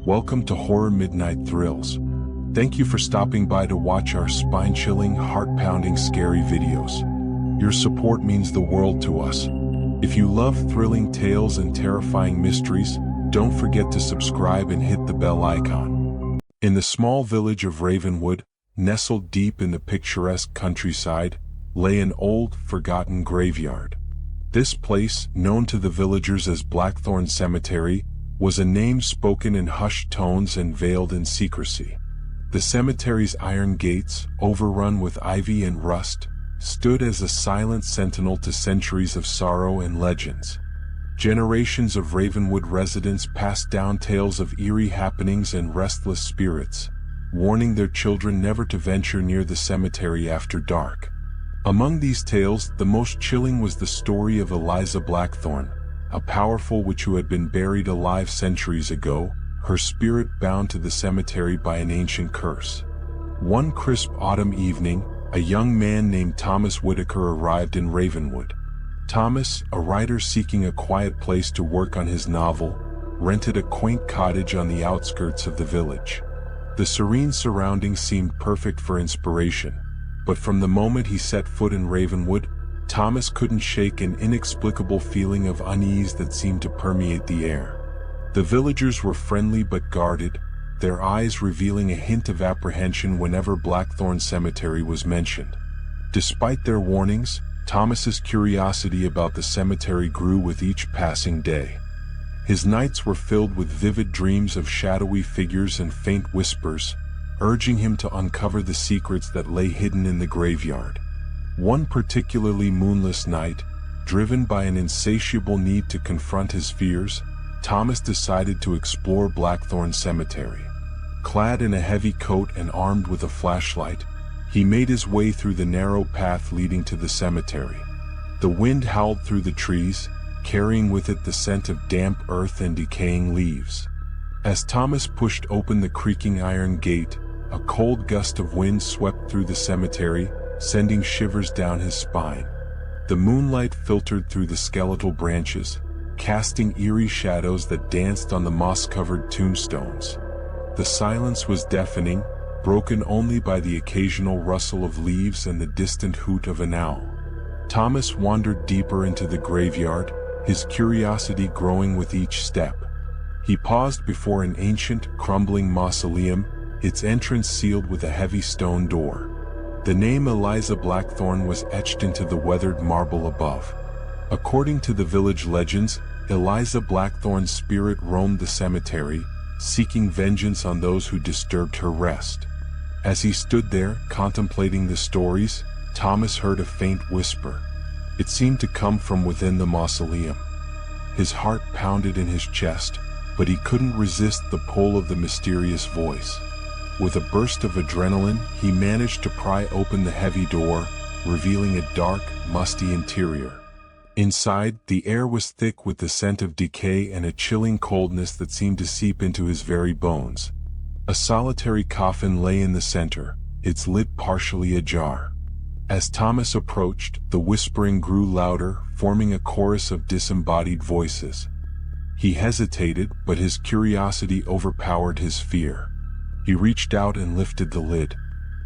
Welcome to Horror Midnight Thrills. Thank you for stopping by to watch our spine-chilling, heart-pounding, scary videos. Your support means the world to us. If you love thrilling tales and terrifying mysteries, don't forget to subscribe and hit the bell icon. In the small village of Ravenwood, nestled deep in the picturesque countryside, lay an old, forgotten graveyard. This place, known to the villagers as Blackthorn Cemetery, was a name spoken in hushed tones and veiled in secrecy. The cemetery's iron gates, overrun with ivy and rust, stood as a silent sentinel to centuries of sorrow and legends. Generations of Ravenwood residents passed down tales of eerie happenings and restless spirits, warning their children never to venture near the cemetery after dark. Among these tales, the most chilling was the story of Eliza Blackthorn, a powerful witch who had been buried alive centuries ago, her spirit bound to the cemetery by an ancient curse. One crisp autumn evening, a young man named Thomas Whitaker arrived in Ravenwood. Thomas, a writer seeking a quiet place to work on his novel, rented a quaint cottage on the outskirts of the village. The serene surroundings seemed perfect for inspiration, but from the moment he set foot in Ravenwood, Thomas couldn't shake an inexplicable feeling of unease that seemed to permeate the air. The villagers were friendly but guarded, their eyes revealing a hint of apprehension whenever Blackthorn Cemetery was mentioned. Despite their warnings, Thomas's curiosity about the cemetery grew with each passing day. His nights were filled with vivid dreams of shadowy figures and faint whispers, urging him to uncover the secrets that lay hidden in the graveyard. One particularly moonless night, driven by an insatiable need to confront his fears, Thomas decided to explore Blackthorn Cemetery. Clad in a heavy coat and armed with a flashlight, he made his way through the narrow path leading to the cemetery. The wind howled through the trees, carrying with it the scent of damp earth and decaying leaves. As Thomas pushed open the creaking iron gate, a cold gust of wind swept through the cemetery, sending shivers down his spine. The moonlight filtered through the skeletal branches, casting eerie shadows that danced on the moss-covered tombstones. The silence was deafening, broken only by the occasional rustle of leaves and the distant hoot of an owl. Thomas wandered deeper into the graveyard, his curiosity growing with each step. He paused before an ancient, crumbling mausoleum, its entrance sealed with a heavy stone door. The name Eliza Blackthorn was etched into the weathered marble above. According to the village legends, Eliza Blackthorn's spirit roamed the cemetery, seeking vengeance on those who disturbed her rest. As he stood there, contemplating the stories, Thomas heard a faint whisper. It seemed to come from within the mausoleum. His heart pounded in his chest, but he couldn't resist the pull of the mysterious voice. With a burst of adrenaline, he managed to pry open the heavy door, revealing a dark, musty interior. Inside, the air was thick with the scent of decay and a chilling coldness that seemed to seep into his very bones. A solitary coffin lay in the center, its lid partially ajar. As Thomas approached, the whispering grew louder, forming a chorus of disembodied voices. He hesitated, but his curiosity overpowered his fear. He reached out and lifted the lid.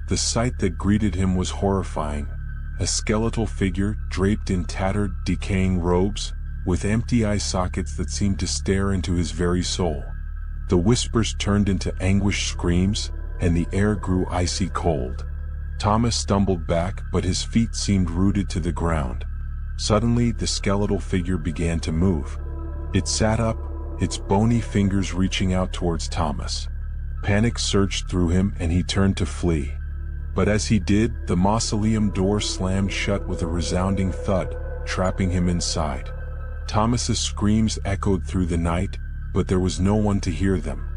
The sight that greeted him was horrifying. A skeletal figure, draped in tattered, decaying robes, with empty eye sockets that seemed to stare into his very soul. The whispers turned into anguished screams, and the air grew icy cold. Thomas stumbled back, but his feet seemed rooted to the ground. Suddenly, the skeletal figure began to move. It sat up, its bony fingers reaching out towards Thomas. Panic surged through him and he turned to flee. But as he did, the mausoleum door slammed shut with a resounding thud, trapping him inside. Thomas's screams echoed through the night, but there was no one to hear them.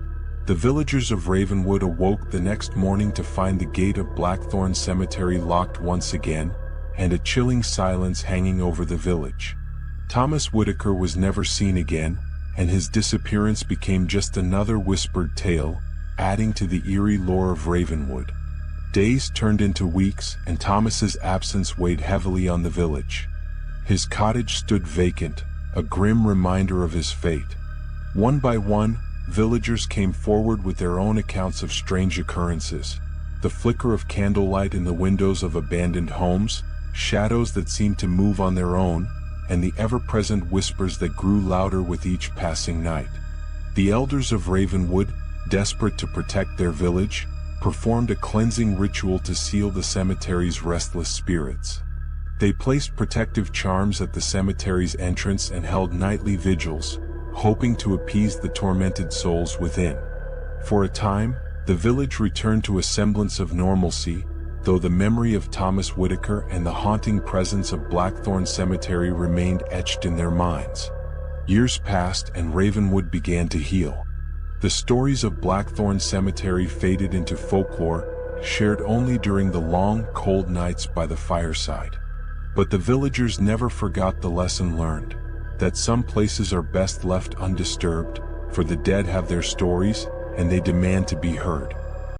The villagers of Ravenwood awoke the next morning to find the gate of Blackthorn Cemetery locked once again, and a chilling silence hanging over the village. Thomas Whitaker was never seen again, and his disappearance became just another whispered tale, adding to the eerie lore of Ravenwood. Days turned into weeks, and Thomas's absence weighed heavily on the village. His cottage stood vacant, a grim reminder of his fate. One by one, villagers came forward with their own accounts of strange occurrences. The flicker of candlelight in the windows of abandoned homes, shadows that seemed to move on their own, and the ever-present whispers that grew louder with each passing night. The elders of Ravenwood, desperate to protect their village, performed a cleansing ritual to seal the cemetery's restless spirits. They placed protective charms at the cemetery's entrance and held nightly vigils, hoping to appease the tormented souls within. For a time, the village returned to a semblance of normalcy, though the memory of Thomas Whitaker and the haunting presence of Blackthorn Cemetery remained etched in their minds. Years passed and Ravenwood began to heal. The stories of Blackthorn Cemetery faded into folklore, shared only during the long, cold nights by the fireside. But the villagers never forgot the lesson learned, that some places are best left undisturbed, for the dead have their stories, and they demand to be heard.